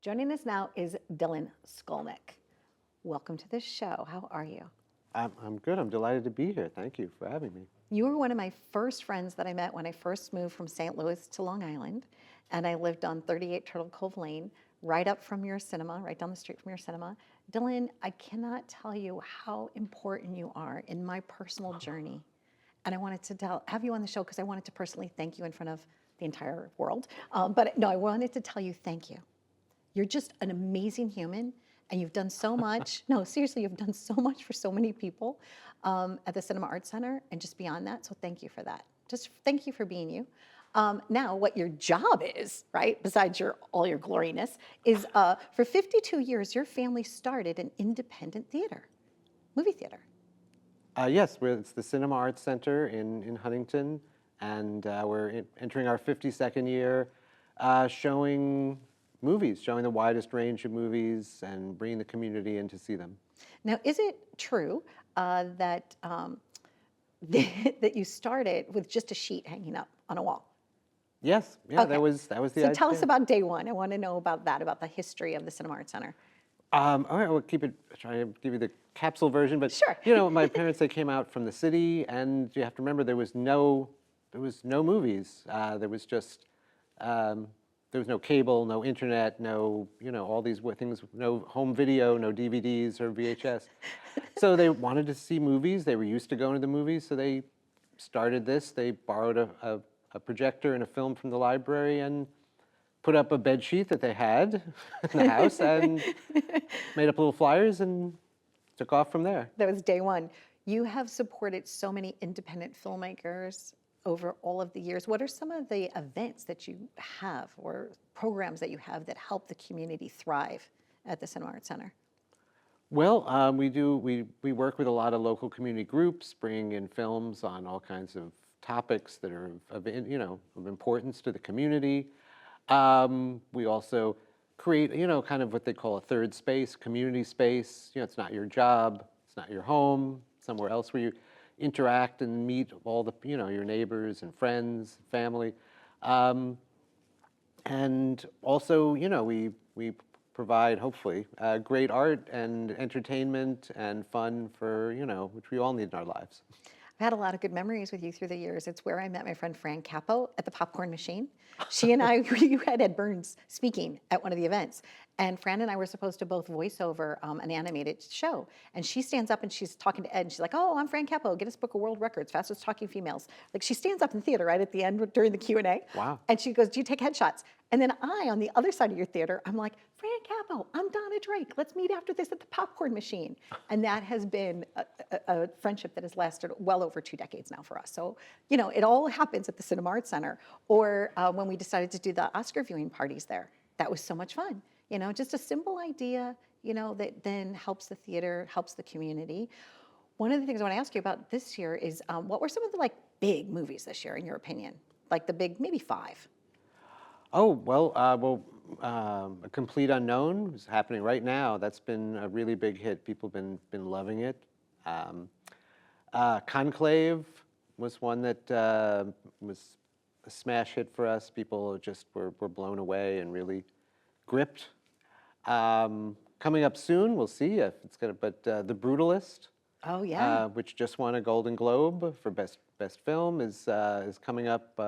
Joining us now is Dylan SKOLNIK. Welcome to the show. How are you? I'm good. I'm delighted to be here. Thank you for having me. You were one of my first friends that I met when I first moved from St. Louis to Long Island, and I lived on 38 Turtle Cove Lane, right up from your cinema, right down the street from your cinema. Dylan, I cannot tell you how important you are in my personal journey. And I wanted to have you on the show because I wanted to personally thank you in front of the entire world. But no, I wanted to tell you thank you. You're just an amazing human, and you've done so much. No, seriously, you've done so much for so many people at the Cinema Arts Center and just beyond that. So thank you for that. Just thank you for being you. Now, what your job is, right, besides all your gloriness, is for 52 years, your family started an independent theater, movie theater. Yes, it's the Cinema Arts Center in Huntington, and we're entering our 52nd year showing movies, showing the widest range of movies and bringing the community in to see them. Now, is it true that that you started with just a sheet hanging up on a wall? Yes, yeah, Okay. that was the idea. So tell us about day one. I want to know about that, about the history of the Cinema Arts Center. All right, we'll try to give you the capsule version, but Sure. you know, my parents, they came out from the city, and you have to remember there was no movies. There was just there was no cable, no internet, no, you know, all these things, no home video, no DVDs or VHS. So they wanted to see movies. They were used to going to the movies, so they started this. They borrowed a projector and a film from the library and put up a bed sheet that they had in the house and made up little flyers and took off from there. That was day one. You have supported so many independent filmmakers over all of the years. What are some of the events that you have or programs that you have that help the community thrive at the Cinema Arts Center? Well, we work with a lot of local community groups, bringing in films on all kinds of topics that are of importance to the community. We also create, kind of what they call a third space, community space. You know, it's not your job, it's not your home, somewhere else where you interact and meet all the, your neighbors and friends, family. And also, we provide, hopefully, great art and entertainment and fun for, which we all need in our lives. I've had a lot of good memories with you through the years. It's where I met my friend Fran Capo at the Popcorn Machine. She and I, you had Ed Burns speaking at one of the events. And Fran and I were supposed to both voice over an animated show. And she stands up and she's talking to Ed and she's like, "Oh, I'm Fran Capo, Guinness Book of World Records, fastest talking females." Like she stands up in theater right at the end during the Q&A. Wow. And she goes, "Do you take headshots?" And then I, on the other side of your theater, I'm like, "Fran Capo, I'm Donna Drake. Let's meet after this at the Popcorn Machine." And that has been a friendship that has lasted well over 2 decades now for us. So, it all happens at the Cinema Arts Center. Or when we decided to do the Oscar viewing parties there. That was so much fun. Just a simple idea, that then helps the theater, helps the community. One of the things I want to ask you about this year is what were some of the big movies this year, in your opinion? Like the big, maybe 5. Oh, well, A Complete Unknown is happening right now. That's been a really big hit. People have been loving it. Conclave was one that was a smash hit for us. People just were blown away and really gripped. Coming up soon, we'll see if it's gonna. But The Brutalist, Oh yeah. which just won a Golden Globe for best film, is coming up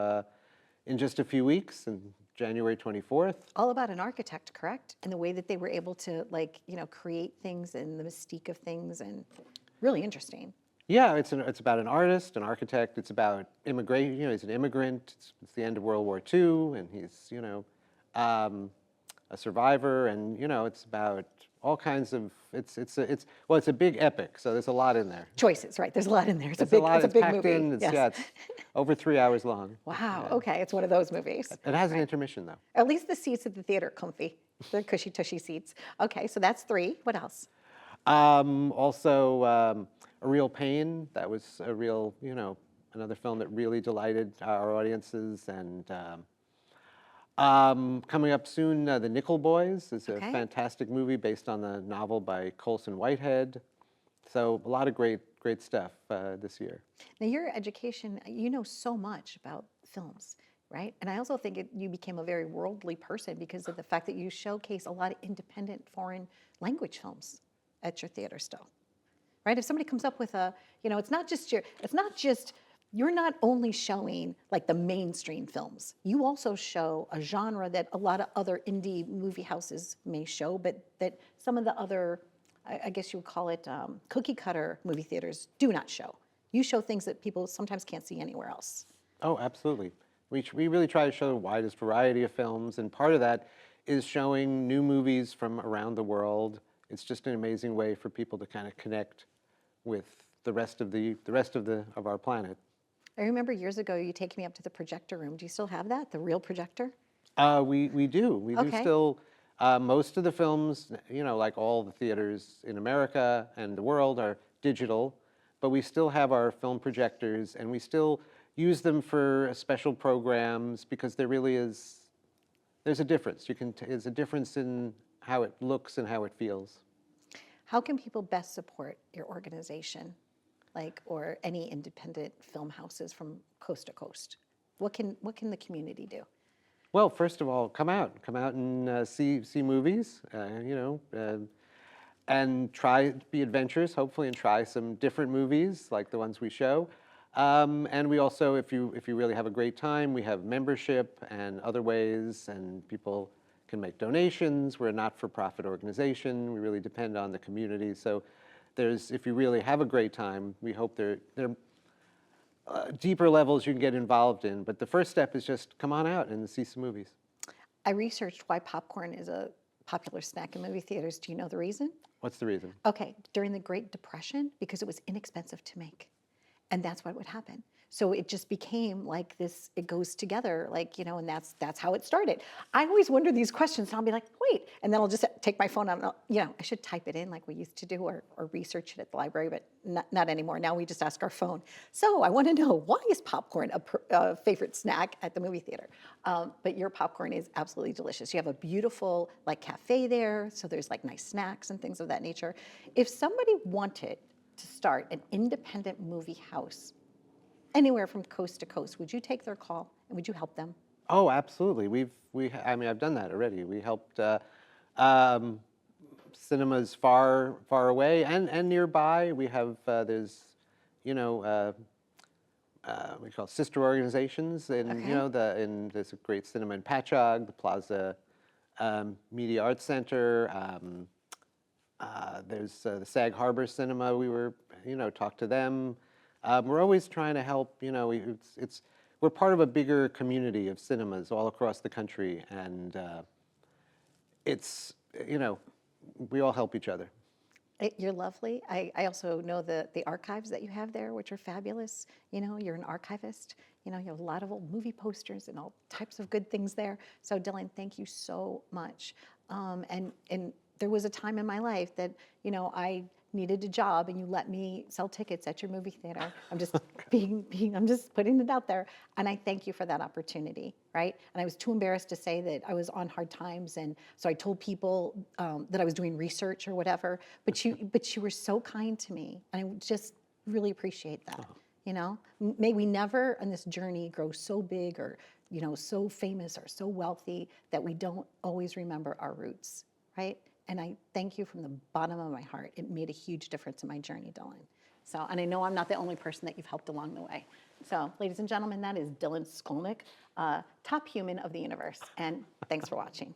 in just a few weeks, and January 24th. All about an architect, correct? And the way that they were able to create things and the mystique of things, and really interesting. Yeah, it's about an artist, an architect. It's about immigration. He's an immigrant. It's the end of World War II, and he's a survivor, and it's about all kinds of. It's a big epic. So there's a lot in there. Choices, right? There's a lot in there. It's a big packed movie. in. Yes. Yeah, it's over 3 hours long. Wow. Yeah. Okay, it's one of those movies. It has an intermission though. At least the seats at the theater are comfy. They're cushy tushy seats. Okay, so that's 3. What else? Also, A Real Pain. That was a real, another film that really delighted our audiences. And coming up soon, The Nickel Boys is a fantastic movie based on the novel by Colson Whitehead. So a lot of great stuff this year. Now, your education, you know so much about films. right? And I also think you became a very worldly person because of the fact that you showcase a lot of independent foreign language films at your theater still, right? If somebody comes up with it's not just you're not only showing like the mainstream films, you also show a genre that a lot of other indie movie houses may show, but that some of the other, I guess you would call it cookie cutter movie theaters do not show. You show things that people sometimes can't see anywhere else. Oh, absolutely. We really try to show the widest variety of films, and part of that is showing new movies from around the world. It's just an amazing way for people to kind of connect with the rest of our planet. I remember years ago you taking me up to the projector room. Do you still have that, the real projector? We do. We do Okay. still. Most of the films, like all the theaters in America and the world, are digital, but we still have our film projectors, and we still use them for special programs because there's a difference. There's a difference in how it looks and how it feels. How can people best support your organization, or any independent film houses from coast to coast? What can the community do? Well, first of all, come out and see movies, and try to be adventurous, hopefully, and try some different movies like the ones we show. And we also, if you really have a great time, we have membership and other ways, and people can make donations. We're a not-for-profit organization. We really depend on the community. So if you really have a great time, we hope there are deeper levels you can get involved in. But the first step is just come on out and see some movies. I researched why popcorn is a popular snack in movie theaters. Do you know the reason? What's the reason? Okay, during the Great Depression, because it was inexpensive to make. And that's what would happen. So it just became like this, it goes together, and that's how it started. I always wonder these questions, and I'll be like, wait, and then I'll just take my phone out, and I should type it in like we used to do, or research it at the library, but not anymore. Now we just ask our phone. So I want to know, why is popcorn a favorite snack at the movie theater? But your popcorn is absolutely delicious. You have a beautiful cafe there, so there's nice snacks and things of that nature. If somebody wanted to start an independent movie house anywhere from coast to coast, would you take their call and would you help them? Oh, absolutely. I've done that already. We helped cinemas far away and nearby. We have there's we call sister organizations, and Okay. there's a great cinema in Patchogue, the Plaza Media Arts Center. There's the Sag Harbor Cinema. We were talk to them. We're always trying to help. We're part of a bigger community of cinemas all across the country, and it's we all help each other. You're lovely. I also know the archives that you have there, which are fabulous. You're an archivist. You have a lot of old movie posters and all types of good things there. So Dylan, thank you so much. And there was a time in my life that I needed a job, and you let me sell tickets at your movie theater. I'm just I'm just putting it out there, and I thank you for that opportunity, right? And I was too embarrassed to say that I was on hard times, and so I told people that I was doing research or whatever. But you were so kind to me, and I just really appreciate that. May we never on this journey grow so big or so famous or so wealthy that we don't always remember our roots, right? And I thank you from the bottom of my heart. It made a huge difference in my journey, Dylan. So, and I know I'm not the only person that you've helped along the way. So, ladies and gentlemen, that is Dylan SKOLNICK, top human of the universe. And thanks for watching.